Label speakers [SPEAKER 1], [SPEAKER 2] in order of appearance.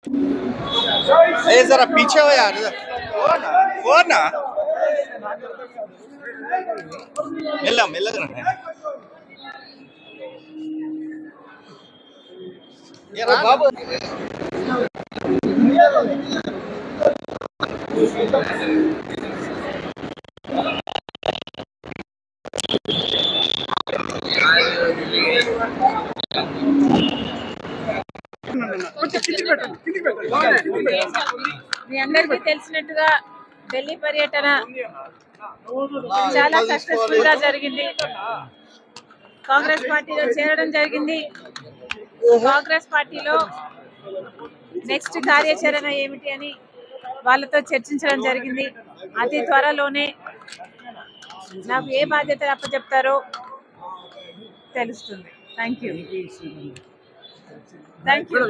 [SPEAKER 1] ए जरा पीछे हो यार, वो ना मिल मिल बाबू
[SPEAKER 2] మీ అందరికీ తెలిసినట్టుగా ఢిల్లీ పర్యటన చాలా సక్సెస్ఫుల్ గా జరిగింది. కాంగ్రెస్ పార్టీలో చేరడం జరిగింది. కాంగ్రెస్ పార్టీలో నెక్స్ట్ కార్యాచరణ ఏమిటి అని వాళ్ళతో చర్చించడం జరిగింది. అతి త్వరలోనే నాకు ఏ బాధ్యత అప్పచెప్తారో తెలుస్తుంది. Thank you. Thank you.